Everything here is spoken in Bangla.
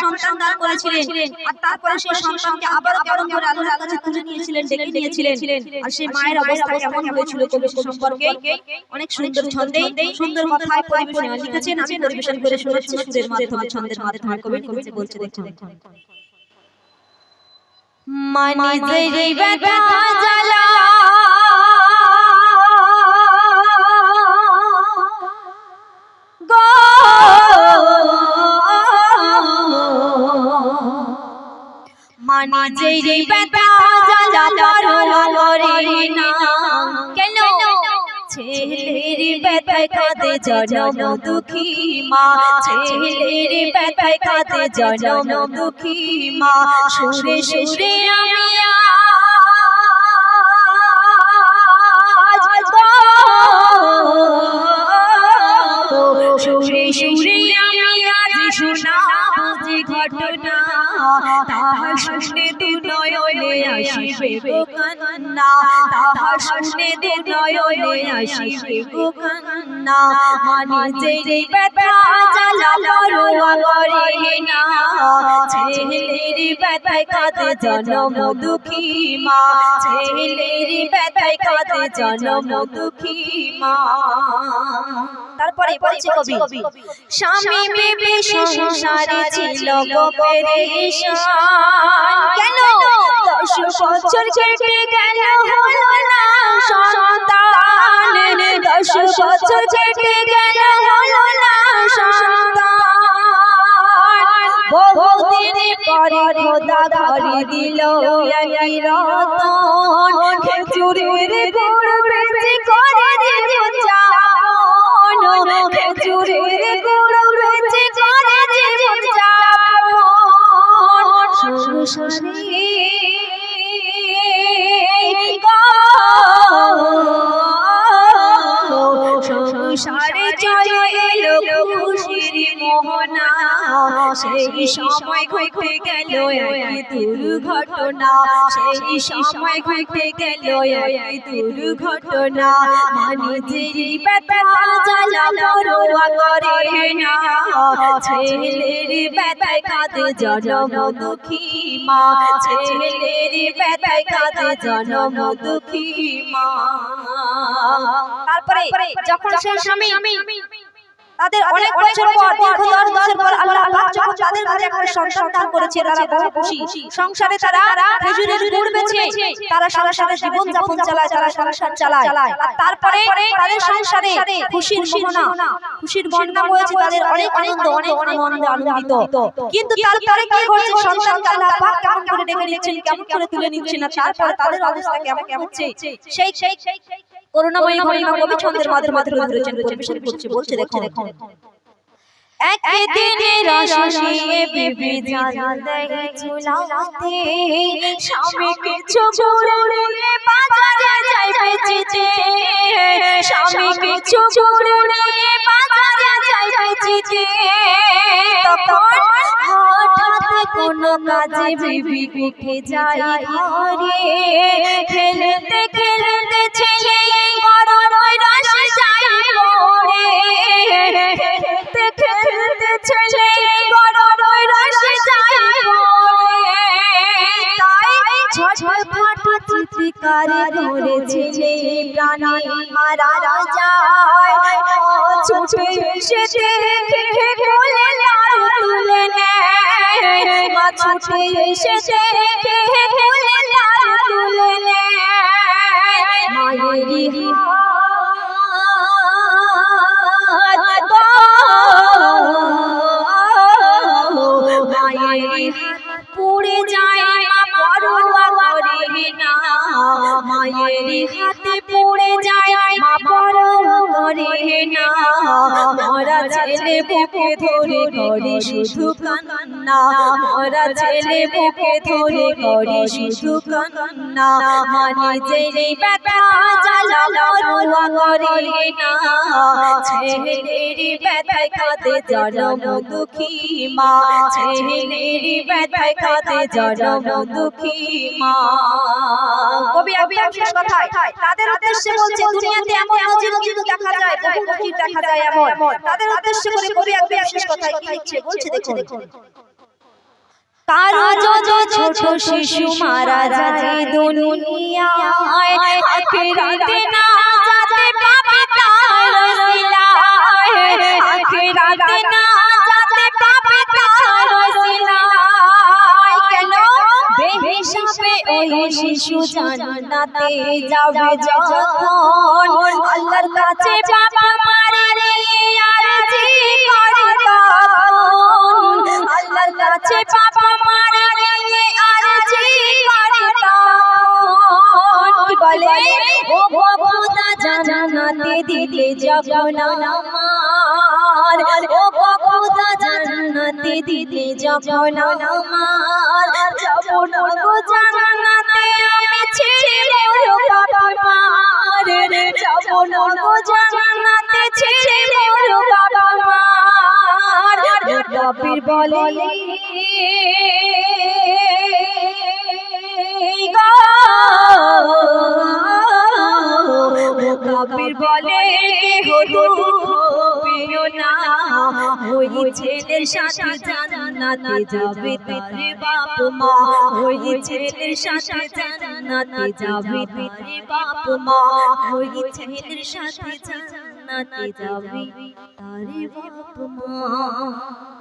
সন্তান দান করেছিলেন আর তারপরে সেই সন্তানকে আবার কেমন করে আল্লাহর কাছে তুলে নিয়েছিলেন, ডেকে নিয়েছিলেন। আর সেই মায়ের অবস্থা কেমন হয়েছিল কবি সম্পর্কে অনেক সুন্দর ছন্দে সুন্দর কথায় পরিবেশন লিখেছেন। আমি পরিবেশন করে শোনাচ্ছি সুরের মাধ্যমে, ছন্দের মাধ্যমে। কবি লিখেছে, বলছে দেখুন। মানে যেই ব্যথা জ্বালা গো মানে যেই ব্যথা জ্বালা করে না কেন ছেলের ব্যথায় কাঁদে জনম দুঃখী মা, ছেলের ব্যথায় কাঁদে জনম দুঃখী মা। সুরে সুরে আমি সুরে সুরে আমি আজ শোনাবো যে ঘটনা, তাহা শুনে দু নয়নে আসিবে গো কান্না, তাহা শুনে দু নয়নে আসিবে গো কান্না। মানে যেই ব্যথা জ্বালা পরোয়া করে না, ছেলের ব্যথায় কাঁদে জনম দুঃখী মা, ছেলের ব্যথায় কাঁদে জনম দুঃখী মা। তারপরে বলছে কবি, স্বামী বিবি সংসারে ছিল গো পেরেশান, কেন 10 বছর কেটে গেল হলো না সন্তান, 10 বছর কেটে গেল হলো না সন্তান। বহুদিন পরে খোদা ঘরে দিল একই রতন, খেজুরের গুড় বেচে করে জীবন যাপন, খেজুরের গুড় বেচে করে জীবন যাপন। সংসারে সংসারে চলে এলো খুশির মোহনা, সেই সময় ঘটে গেল এক দুর্ঘটনা, সেই সময় ঘটে গেল এক দুর্ঘটনা। মানে যেই ব্যথা জ্বালা পরোয়া করে না, ছেলের ব্যথায় কাঁদে জনম দুঃখী মা, ছেলের ব্যথায় কাঁদে জনম দুঃখী মা। তারপরে যখন সেই স্বামী তাদের অনেক বছর পর, দীর্ঘ 10 বছর পর আল্লাহ পাক যখন তাদের ঘরে একটা সন্তান দান করেছে, তারা বহু খুশি। সংসারে তারা খেজুরের গুড় বেচে তারা সংসারে জীবন যাপন চালায়, তারা সংসার চালায়। আর তারপরে তাদের সংসারে খুশির মোহনা, খুশির বন্যা বয়েছে, তাদের অনেক আনন্দ, অনেক আনন্দে আনন্দিত। কিন্তু তারপরে কি ঘটছে, সন্তানকে আল্লাহ পাক কেমন করে ডেকে নিচ্ছেন, কেমন করে তুলে নিচ্ছেন, না তারপরে তাদের অবস্থা কেমন হচ্ছে সেই করুণাময়ী ঘটনা কবি ছন্দের মাধ্যমে তুলে ধরেছেন, পরিবেশন করছে। বলছে দেখুন, একদিনের আশিয়ে বিবি জান দেয় চুলাতে, স্বামী কিছু গুড় নিয়ে বাজারে যায় বেচতে, স্বামী কিছু গুড় নিয়ে বাজারে যায় বেচতে। তখন হঠাৎ কোনো কাজে বিবি উঠে যায় ঘরে, খেলতে খেলতে ছেলে গরম রসে যায় পড়ে, খেলতে খেলতে ছেলে গরম রসে যায় পড়ে। তাই ছটফট চিৎকার করে ছেলে প্রাণে মারা যায়, ছুটে এসে দেখে কোলে লাল তুলে নেয়, মা ছুটে এসে দেখে কোলে লাল তুলে নেয়। মায়েরই হাত মায়েরই পুড়ে যায়, মা পরোয়া করে না, মায়েরই হাতে পুড়ে যায়, মা পরোয়া করে না। মরা ছেলে বুকে ধরে করে শুধু কান্না, মরা ছেলে বুকে ধরে করে শুধু কান্না। মানে যেই ব্যথা জ্বালা পরোয়া করে না, ছেলের ব্যথায় কাঁদে জনম দুঃখী মা, ছেলের ব্যথায় কাঁদে জনম দুঃখী মা। কবি শেষ কথায় তাদের উদ্দেশ্যে বলছে, দুনিয়াতে এমন নজির কিন্তু দেখা যায়, বহু নজির দেখা যায় এমন। তাদের উদ্দেশ্যে করে কবি শেষ কথায় কি লিখছে, বলছে দেখুন, কারো যদি ছোট শিশু মারা যায় দুনিয়ায় আখিরাতে না যেতে পাবে তার ওসিলায় আখিরাতে না যেতে পাবে তার ওসিলায় কেন বেহিসাবে ওই শিশু জান্নাতে যাবে যখন আল্লাহর কাছে বাবা মারে আরজি করে তখন আল্লাহর কাছে বাবা মারে আরজি করে তখন কি বলে ও খোদা জান্নাতে দিতে যখন আমার ও খোদা জান্নাতে দিতে যখন আমার যাব না গো জান্নাতে আমি ছেড়ে মোর বাবা মার যাব না গো জান্নাতে ছেড়ে মোর বাবা মার কবির বলে কবির বলে দুঃখ পেও না ওই ছেলের সাথে জান্নাতে যাবে তার বাপ মা ওই ছেলের সাথে জান্নাতে যাবে তার বাপ মা ওই ছেলের সাথে জান্নাতে যাবে তার বাপ মা।